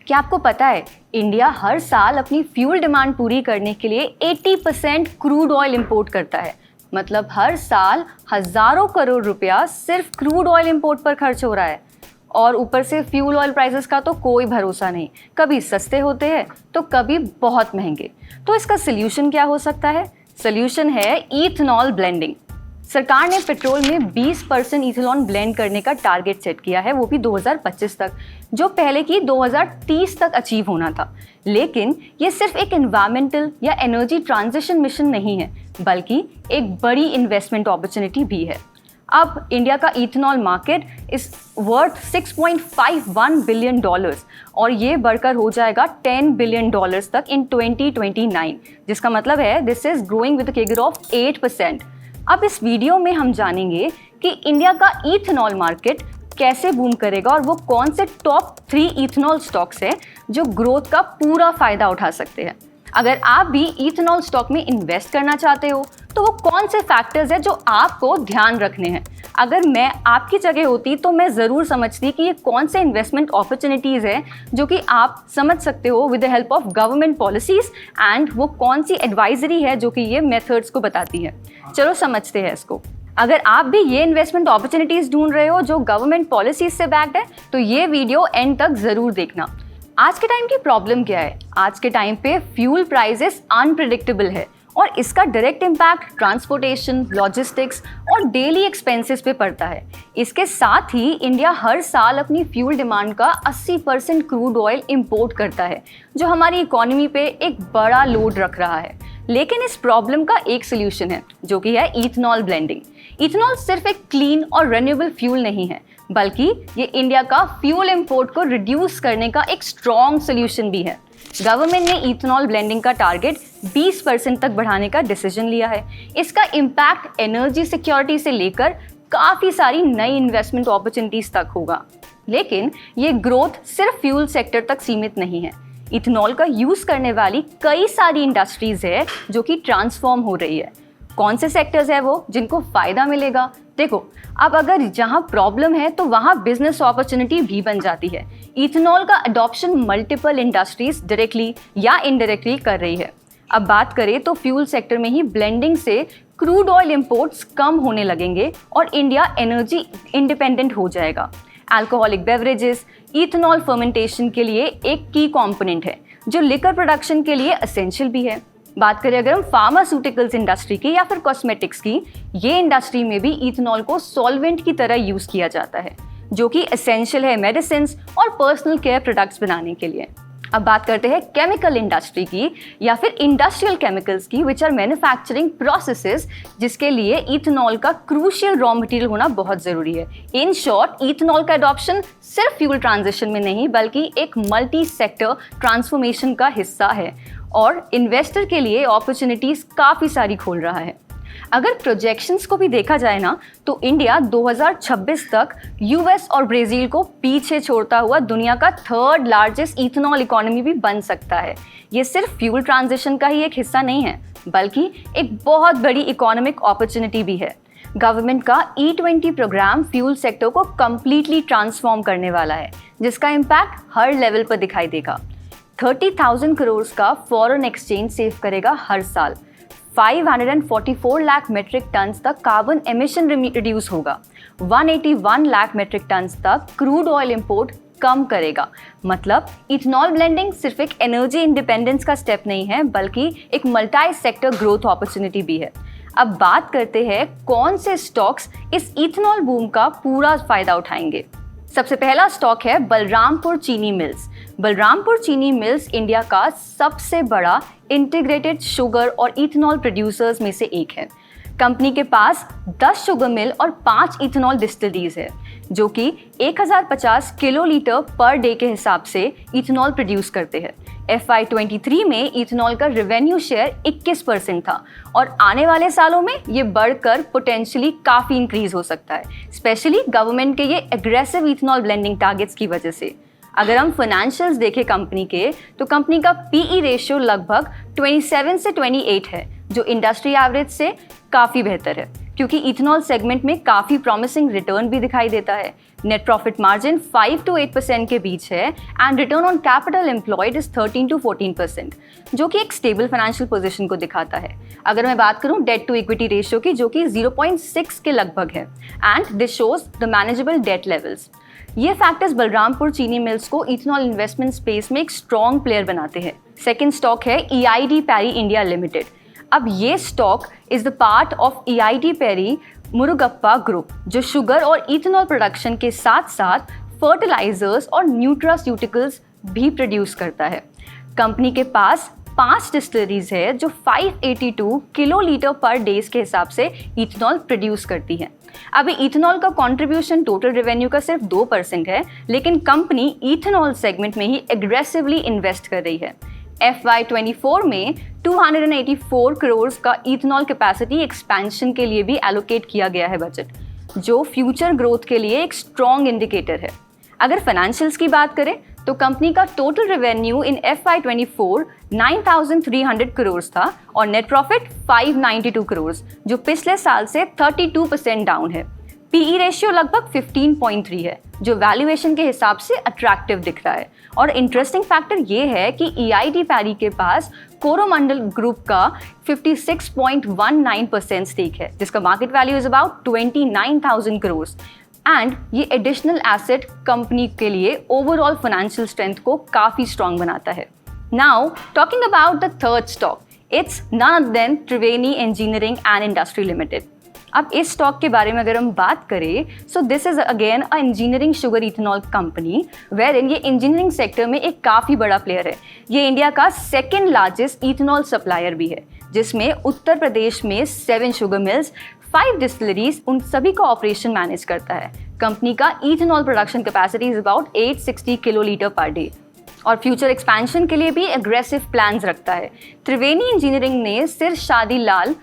क्या आपको पता है इंडिया हर साल अपनी फ्यूल डिमांड पूरी करने के लिए 80% क्रूड ऑयल इंपोर्ट करता है। मतलब हर साल हजारों करोड़ रुपया सिर्फ क्रूड ऑयल इंपोर्ट पर खर्च हो रहा है। और ऊपर से फ्यूल ऑयल प्राइसेस का तो कोई भरोसा नहीं, कभी सस्ते होते हैं तो कभी बहुत महंगे। तो इसका सोल्यूशन क्या हो सकता है? सोल्यूशन है इथेनॉल ब्लेंडिंग। सरकार ने पेट्रोल में 20% इथेनॉल ब्लेंड करने का टारगेट सेट किया है, वो भी 2025 तक, जो पहले की 2030 तक अचीव होना था। लेकिन ये सिर्फ एक एनवायरमेंटल या एनर्जी ट्रांजिशन मिशन नहीं है, बल्कि एक बड़ी इन्वेस्टमेंट अपॉर्चुनिटी भी है। अब इंडिया का ethanol market is worth $6.51 billion और ये बढ़कर हो जाएगा $10 बिलियन तक इन 2029, जिसका मतलब है this is growing with a CAGR of 8%। अब इस वीडियो में हम जानेंगे कि इंडिया का इथेनॉल मार्केट कैसे बूम करेगा और वो कौन से टॉप 3 इथेनॉल स्टॉक्स हैं जो ग्रोथ का पूरा फायदा उठा सकते हैं। अगर आप भी इथेनॉल स्टॉक में इन्वेस्ट करना चाहते हो तो वो कौन से फैक्टर्स हैं जो आपको ध्यान रखने हैं। अगर मैं आपकी जगह होती तो मैं ज़रूर समझती कि ये कौन से इन्वेस्टमेंट अपॉर्चुनिटीज़ हैं जो कि आप समझ सकते हो with the help of government policies, and वो कौन सी एडवाइजरी है जो कि ये मेथड्स को बताती है। चलो समझते हैं इसको। अगर आप भी ये इन्वेस्टमेंट अपॉर्चुनिटीज़ ढूंढ रहे हो जो गवर्नमेंट पॉलिसीज से बैक्ड है तो ये वीडियो एंड तक ज़रूर देखना। आज के टाइम की प्रॉब्लम क्या है? आज के टाइम पे फ्यूल प्राइसेस अनप्रिडिक्टेबल है और इसका डायरेक्ट इम्पैक्ट ट्रांसपोर्टेशन, लॉजिस्टिक्स और डेली एक्सपेंसेस पे पड़ता है। इसके साथ ही इंडिया हर साल अपनी फ्यूल डिमांड का 80% क्रूड ऑयल इंपोर्ट करता है, जो हमारी इकोनॉमी पे एक बड़ा लोड रख रहा है। लेकिन इस प्रॉब्लम का एक सोल्यूशन है जो कि है इथेनॉल ब्लेंडिंग। इथेनॉल सिर्फ एक क्लीन और रिन्यूएबल फ्यूल नहीं है, बल्कि ये इंडिया का फ्यूल इंपोर्ट को रिड्यूस करने का एक स्ट्रॉन्ग सोल्यूशन भी है। गवर्नमेंट ने इथेनॉल ब्लेंडिंग का टारगेट 20% तक बढ़ाने का डिसीजन लिया है। इसका इम्पैक्ट एनर्जी सिक्योरिटी से लेकर काफ़ी सारी नई इन्वेस्टमेंट अपॉर्चुनिटीज तक होगा। लेकिन ये ग्रोथ सिर्फ फ्यूल सेक्टर तक सीमित नहीं है। इथेनॉल का यूज़ करने वाली कई सारी इंडस्ट्रीज है जो कि ट्रांसफॉर्म हो रही है। कौन से सेक्टर्स है वो जिनको फ़ायदा मिलेगा? देखो, अब अगर जहाँ प्रॉब्लम है तो वहाँ बिजनेस अपॉर्चुनिटी भी बन जाती है। इथेनॉल का अडॉप्शन मल्टीपल इंडस्ट्रीज डायरेक्टली या इनडायरेक्टली कर रही है। अब बात करें तो फ्यूल सेक्टर में ही ब्लेंडिंग से क्रूड ऑयल इंपोर्ट्स कम होने लगेंगे और इंडिया एनर्जी इंडिपेंडेंट हो जाएगा। अल्कोहलिक बेवरेजेस इथेनॉल फर्मेंटेशन के लिए एक की कंपोनेंट है जो लिकर प्रोडक्शन के लिए एसेंशियल भी है। बात करें अगर हम फार्मास्यूटिकल्स इंडस्ट्री की या फिर कॉस्मेटिक्स की, ये इंडस्ट्री में भी इथेनॉल को सॉल्वेंट की तरह यूज़ किया जाता है, जो कि एसेंशियल है मेडिसिन और पर्सनल केयर प्रोडक्ट्स बनाने के लिए। अब बात करते हैं केमिकल इंडस्ट्री की या फिर इंडस्ट्रियल केमिकल्स की, विच आर मैन्युफैक्चरिंग प्रोसेसेस, जिसके लिए इथेनॉल का क्रूशियल रॉ मटेरियल होना बहुत ज़रूरी है। इन शॉर्ट, इथेनॉल का अडॉप्शन सिर्फ फ्यूल ट्रांजिशन में नहीं बल्कि एक मल्टी सेक्टर ट्रांसफॉर्मेशन का हिस्सा है और इन्वेस्टर के लिए अपॉर्चुनिटीज़ काफ़ी सारी खोल रहा है। अगर प्रोजेक्शंस को भी देखा जाए ना तो इंडिया 2026 तक यूएस और ब्राज़ील को पीछे छोड़ता हुआ दुनिया का 3rd लार्जेस्ट इथेनॉल इकोनॉमी भी बन सकता है। ये सिर्फ फ्यूल ट्रांजिशन का ही एक हिस्सा नहीं है, बल्कि एक बहुत बड़ी इकोनॉमिक अपॉर्चुनिटी भी है। गवर्नमेंट का E20 प्रोग्राम फ्यूल सेक्टर को कम्प्लीटली ट्रांसफॉर्म करने वाला है, जिसका इम्पैक्ट हर लेवल पर दिखाई देगा। 30,000 करोड़ का फॉरेन एक्सचेंज सेव करेगा हर साल। 544 लाख मेट्रिक टन्स तक कार्बन एमिशन रिड्यूस होगा। 181 लाख मेट्रिक टन्स तक क्रूड ऑयल इंपोर्ट कम करेगा। मतलब इथेनॉल ब्लेंडिंग सिर्फ एक एनर्जी इंडिपेंडेंस का स्टेप नहीं है, बल्कि एक मल्टी सेक्टर ग्रोथ अपॉर्चुनिटी भी है। अब बात करते हैं कौन से स्टॉक्स इस इथेनॉल बूम का पूरा फायदा उठाएंगे। सबसे पहला स्टॉक है Balrampur Chini mills. Balrampur Chini mills India का सबसे बड़ा इंटीग्रेटेड शुगर और इथेनॉल प्रोड्यूसर्स में से एक है। कंपनी के पास 10 शुगर मिल और 5 इथेनॉल डिस्टिलरीज है, जो कि 1050 किलोलीटर पर डे के हिसाब से इथेनॉल प्रोड्यूस करते हैं। FY23 में इथेनॉल का रेवेन्यू शेयर 21% था और आने वाले सालों में ये बढ़कर पोटेंशियली काफ़ी इंक्रीज हो सकता है, स्पेशली गवर्नमेंट के ये एग्रेसिव इथेनॉल ब्लेंडिंग टारगेट्स की वजह से। अगर हम फाइनेंशियल्स देखें कंपनी के, तो कंपनी का PE रेशियो लगभग 27 से 28 है, जो इंडस्ट्री एवरेज से काफ़ी बेहतर है। क्योंकि इथेनॉल सेगमेंट में काफ़ी प्रॉमिसिंग रिटर्न भी दिखाई देता है। नेट प्रॉफिट मार्जिन 5 to 8% के बीच है and return on capital employed is 13 to 14%, जो कि एक स्टेबल फाइनेंशियल पोजीशन को दिखाता है। अगर मैं बात करूं डेट टू इक्विटी रेशियो की, जो कि 0.6 के लगभग है, and this shows the manageable debt levels. ये फैक्टर्स बलरामपुर चीनी मिल्स को इथेनॉल इन्वेस्टमेंट स्पेस में एक स्ट्रॉन्ग प्लेयर बनाते हैं। सेकेंड स्टॉक है EID पैरी इंडिया लिमिटेड। अब ये stock is the part of EID Parry Murugappa group, जो शुगर और इथेनॉल प्रोडक्शन के साथ साथ फर्टिलाइजर्स और न्यूट्रास्यूटिकल्स भी प्रोड्यूस करता है। कंपनी के पास 5 डिस्टिलरीज है जो 582 किलोलीटर पर डेज के हिसाब से इथेनॉल प्रोड्यूस करती है। अभी इथेनॉल का कंट्रीब्यूशन टोटल रेवेन्यू का सिर्फ 2% है, लेकिन कंपनी इथेनॉल सेगमेंट में ही एग्रेसिवली इन्वेस्ट कर रही है। FY24 में 284 करोड़ का इथेनॉल कैपेसिटी एक्सपेंशन के लिए भी एलोकेट किया गया है बजट, जो फ्यूचर ग्रोथ के लिए एक स्ट्रॉन्ग इंडिकेटर है। अगर फाइनेंशियल्स की बात करें तो कंपनी का total revenue in FY24 9,300 crore था और नेट प्रॉफिट 592 करोड़, जो पिछले साल से 32% डाउन है। PE रेशियो लगभग 15.3 है, जो वैल्यूएशन के हिसाब से अट्रैक्टिव दिख रहा है। और इंटरेस्टिंग फैक्टर ये है कि EID पैरी के पास कोरोमंडल ग्रुप का 56.19% स्टेक है, जिसका market value is about 29,000 crore. And ये एडिशनल एसेट कंपनी के लिए ओवरऑल फाइनेंशियल स्ट्रेंथ को काफ़ी स्ट्रॉन्ग बनाता है। Now talking about the third stock, it's none other than Triveni engineering and industry limited. अब इस स्टॉक के बारे में अगर हम बात करें, so this is again a engineering sugar ethanol company, where in ये इंजीनियरिंग सेक्टर में एक काफ़ी बड़ा प्लेयर है। ये इंडिया का सेकेंड लार्जेस्ट इथेनॉल सप्लायर भी है, जिसमें उत्तर प्रदेश में 7 शुगर मिल्स, 5 डिस्टिलरीज, उन सभी का ऑपरेशन मैनेज करता है। कंपनी का ethanol production capacity is about 860 kilolitre per day और फ्यूचर एक्सपेंशन के लिए भी एग्रेसिव प्लान्स रखता है। त्रिवेणी इंजीनियरिंग ने सिर शादी लाल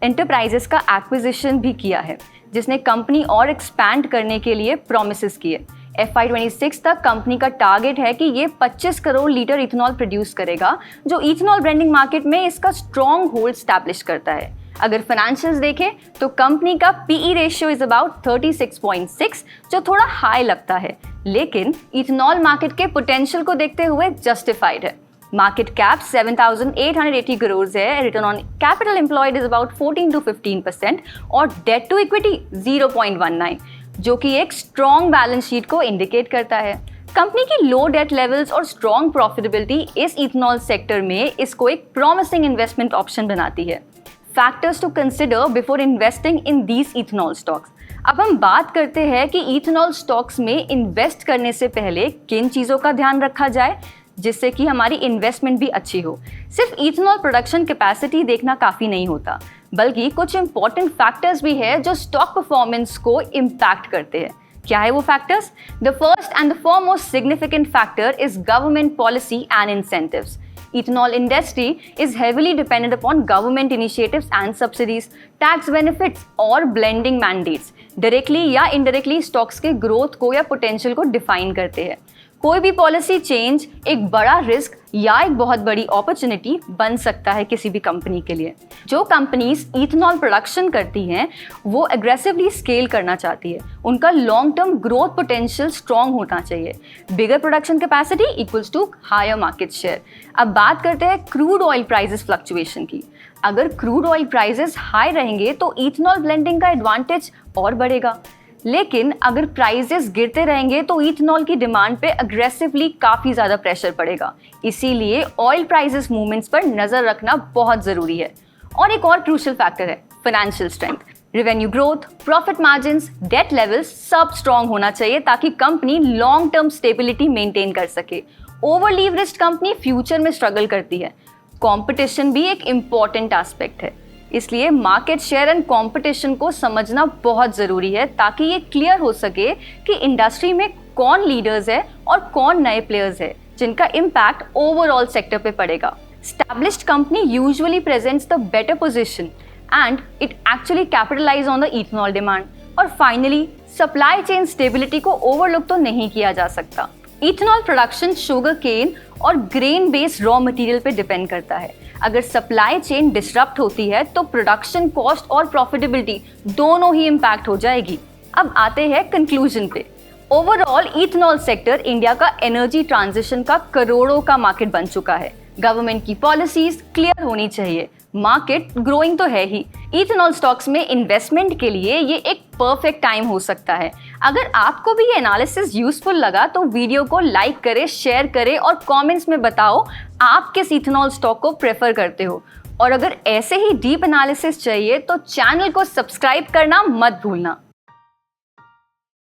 एंटरप्राइजेस का एक्विजिशन भी किया है, जिसने कंपनी और एक्सपैंड करने के लिए प्रॉमिसेस किए। FY26 तक कंपनी का टारगेट है कि ये 25 करोड़ लीटर इथेनॉल प्रोड्यूस करेगा, जो इथेनॉल ब्रांडिंग मार्केट में इसका स्ट्रॉन्ग होल्ड स्टैब्लिश करता है। अगर फाइनेंशियल्स देखें तो कंपनी का PE रेशियो इज अबाउट 36.6, जो थोड़ा हाई लगता है, लेकिन इथेनॉल मार्केट के पोटेंशियल को देखते हुए जस्टिफाइड है। मार्केट कैप 7,880 करोड़ है, return on capital employed is about 14 to 15% और डेट टू इक्विटी 0.19, जो कि एक स्ट्रॉन्ग बैलेंस शीट को इंडिकेट करता है। कंपनी की लो डेट लेवल्स और स्ट्रॉन्ग प्रॉफिटेबिलिटी इस इथेनॉल सेक्टर में इसको एक प्रॉमिसिंग इन्वेस्टमेंट ऑप्शन बनाती है। Factors to consider before investing in these ethanol stocks. अब हम बात करते हैं कि इथेनॉल स्टॉक्स में इन्वेस्ट करने से पहले किन चीज़ों का ध्यान रखा जाए जिससे कि हमारी इन्वेस्टमेंट भी अच्छी हो। सिर्फ इथेनॉल प्रोडक्शन कैपेसिटी देखना काफ़ी नहीं होता, बल्कि कुछ इंपॉर्टेंट फैक्टर्स भी है जो स्टॉक परफॉर्मेंस को इम्पैक्ट करते हैं। क्या है वो factors? The first and the foremost significant factor is government policy and incentives. Ethanol industry is heavily dependent upon government initiatives and subsidies, tax benefits और blending mandates directly या indirectly stocks के growth को या potential को define करते हैं। कोई भी पॉलिसी चेंज एक बड़ा रिस्क या एक बहुत बड़ी अपॉर्चुनिटी बन सकता है किसी भी कंपनी के लिए। जो कंपनीज इथेनॉल प्रोडक्शन करती हैं वो एग्रेसिवली स्केल करना चाहती है, उनका long term growth potential strong होना चाहिए। Bigger production capacity equals to higher market share. अब बात करते हैं क्रूड ऑयल प्राइसेस फ्लक्चुएशन की। अगर क्रूड ऑयल प्राइसेस हाई रहेंगे तो इथेनॉल ब्लेंडिंग का एडवांटेज और बढ़ेगा, लेकिन अगर प्राइसेस गिरते रहेंगे तो इथेनॉल की डिमांड पे अग्रेसिवली काफ़ी ज़्यादा प्रेशर पड़ेगा। इसीलिए ऑयल प्राइसेस मूवमेंट्स पर नज़र रखना बहुत ज़रूरी है। और एक और क्रूशियल फैक्टर है financial strength. Revenue growth, profit margins, debt levels सब स्ट्रॉन्ग होना चाहिए ताकि company long term stability maintain कर सके। ओवर लीवरेज्ड कंपनी फ्यूचर में स्ट्रगल करती है। कंपटीशन भी एक इम्पॉर्टेंट एस्पेक्ट है, इसलिए मार्केट शेयर एंड कंपटीशन को समझना बहुत ज़रूरी है ताकि ये क्लियर हो सके कि इंडस्ट्री में कौन लीडर्स है और कौन नए प्लेयर्स है जिनका इम्पैक्ट ओवरऑल सेक्टर पे पड़ेगा। Established company usually presents the better position and it actually capitalize on the ethanol demand. और फाइनली सप्लाई चेन स्टेबिलिटी को ओवरलुक तो नहीं किया जा सकता। इथेनॉल प्रोडक्शन शुगर केन और ग्रेन बेस्ड रॉ मटेरियल पे डिपेंड करता है। अगर सप्लाई चेन डिसरप्ट होती है तो प्रोडक्शन कॉस्ट और प्रॉफिटेबिलिटी दोनों ही इम्पैक्ट हो जाएगी। अब आते हैं कंक्लूजन पे। ओवरऑल इथेनॉल सेक्टर इंडिया का एनर्जी ट्रांजिशन का करोड़ों का मार्केट बन चुका है। गवर्नमेंट की पॉलिसीज क्लियर होनी चाहिए, मार्केट ग्रोइंग तो है ही। इथेनॉल स्टॉक्स में इन्वेस्टमेंट के लिए ये एक परफेक्ट टाइम हो सकता है। अगर आपको भी ये एनालिसिस यूजफुल लगा तो वीडियो को लाइक करें, शेयर करें और कमेंट्स में बताओ आप किस इथेनॉल स्टॉक को प्रेफर करते हो। और अगर ऐसे ही डीप एनालिसिस चाहिए तो चैनल को सब्सक्राइब करना मत भूलना।